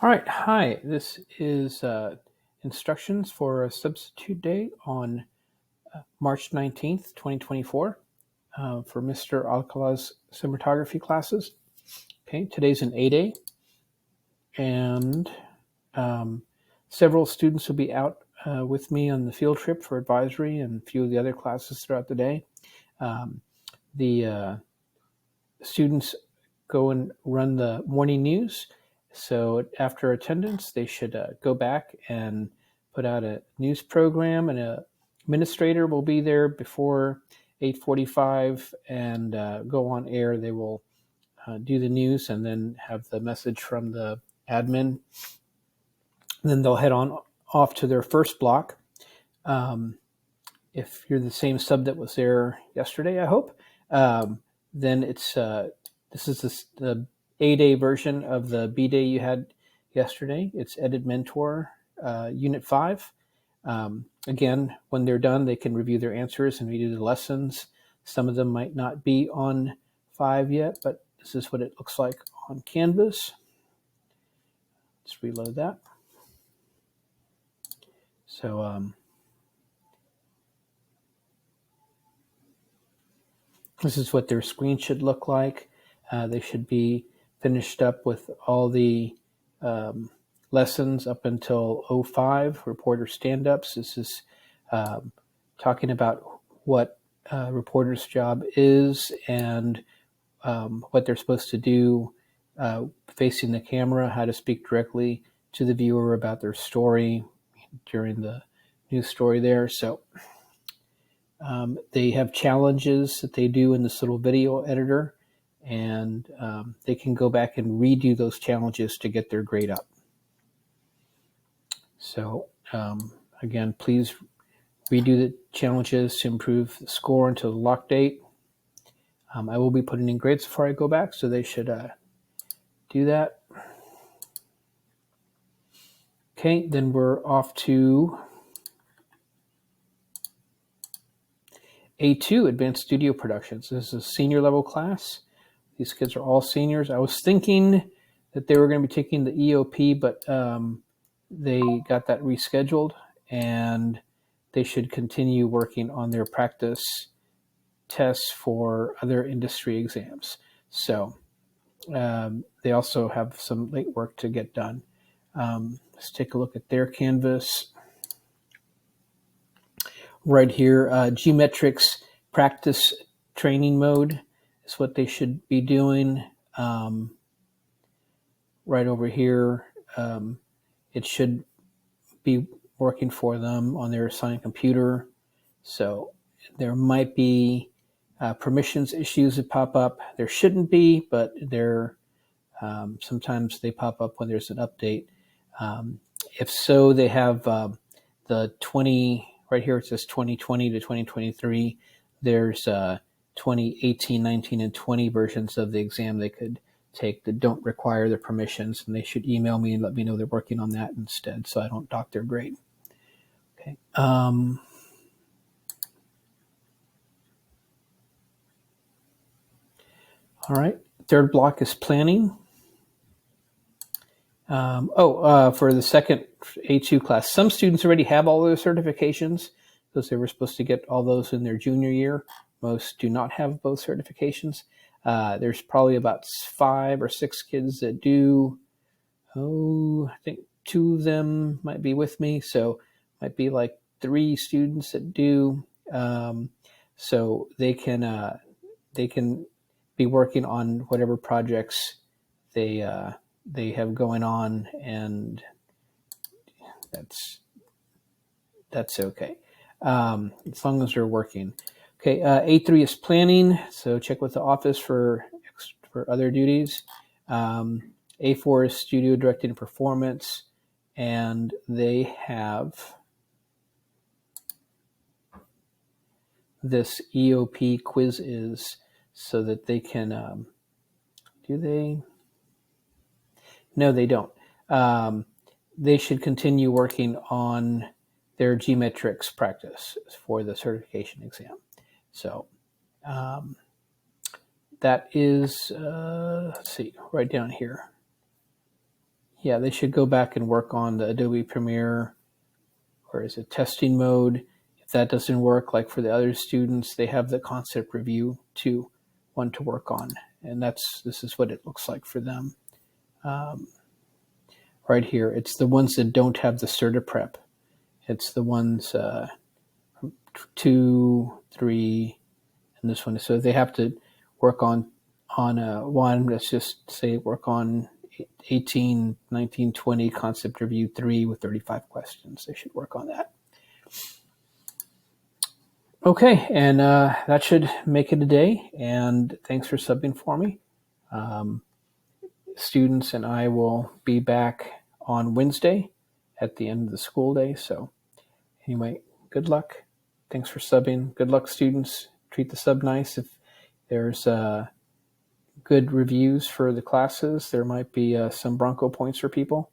All right, hi. This is instructions for a substitute day on March 19th, 2024 for Mr. Alcala's cinematography classes. Okay, today's an 8A, and several students will be out with me on the field trip for advisory and a few of the other classes throughout the day. The students go and run the morning news. So after attendance, they should go back and put out a news program, and an administrator will be there before 8:45 and go on air. They will do the news and then have the message from the admin. Then they'll head on off to their first block. If you're the same sub that was there yesterday, I hope, then it's this is the A-Day version of the B-Day you had yesterday. It's Edit Mentor, Unit 5. Again, when they're done, they can review their answers and redo the lessons. Some of them might not be on 5 yet, but this is what it looks like on Canvas. Let's reload that. So this is what their screen should look like. They should be finished up with all the lessons up until 05, reporter stand-ups. This is talking about what reporter's job is and what they're supposed to do facing the camera, how to speak directly to the viewer about their story during the news story there. So they have challenges that they do in this little video editor, and they can go back and redo those challenges to get their grade up. So again, please redo the challenges to improve the score until the lock date. I will be putting in grades before I go back, so they should do that. Okay, then we're off to A2, Advanced Studio Productions. This is a senior level class. These kids are all seniors. I was thinking that they were going to be taking the EOP, but they got that rescheduled, and they should continue working on their practice tests for other industry exams. So they also have some late work to get done. Let's take a look at their Canvas. Right here, Geometrics practice training mode is what they should be doing. Right over here, it should be working for them on their assigned computer. So there might be permissions issues that pop up. There shouldn't be, but there sometimes they pop up when there's an update. If so, they have the 20, right here it says 2020 to 2023. There's 2018, 19, and 20 versions of the exam they could take that don't require the permissions, and they should email me and let me know they're working on that instead so I don't dock their grade. Okay. All right. Third block is planning. For the second A2 class, some students already have all their certifications because they were supposed to get all those in their junior year. Most do not have both certifications. There's probably about 5 or 6 kids that do. I think 2 of them might be with me, so might be like 3 students that do. So they can be working on whatever projects they have going on, and that's okay, as long as they're working. Okay, A3 is planning, so check with the office for other duties. A4 is studio directing and performance, and they have this EOP quiz is so that they can, do they? No, they don't. They should continue working on their Geometrics practice for the certification exam. So that is, let's see, right down here. Yeah, they should go back and work on the Adobe Premiere, or is it testing mode? If that doesn't work, like for the other students, they have the concept review to one to work on, and this is what it looks like for them. Right here, it's the ones that don't have the CertiPrep. It's the ones 2, 3, and this one. So they have to work on one. Let's just say work on 18, 19, 20 concept review 3 with 35 questions. They should work on that. Okay, and that should make it a day. And thanks for subbing for me. Students and I will be back on Wednesday at the end of the school day. So anyway, good luck. Thanks for subbing. Good luck, students. Treat the sub nice. If there's good reviews for the classes, there might be some Bronco points for people.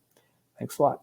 Thanks a lot.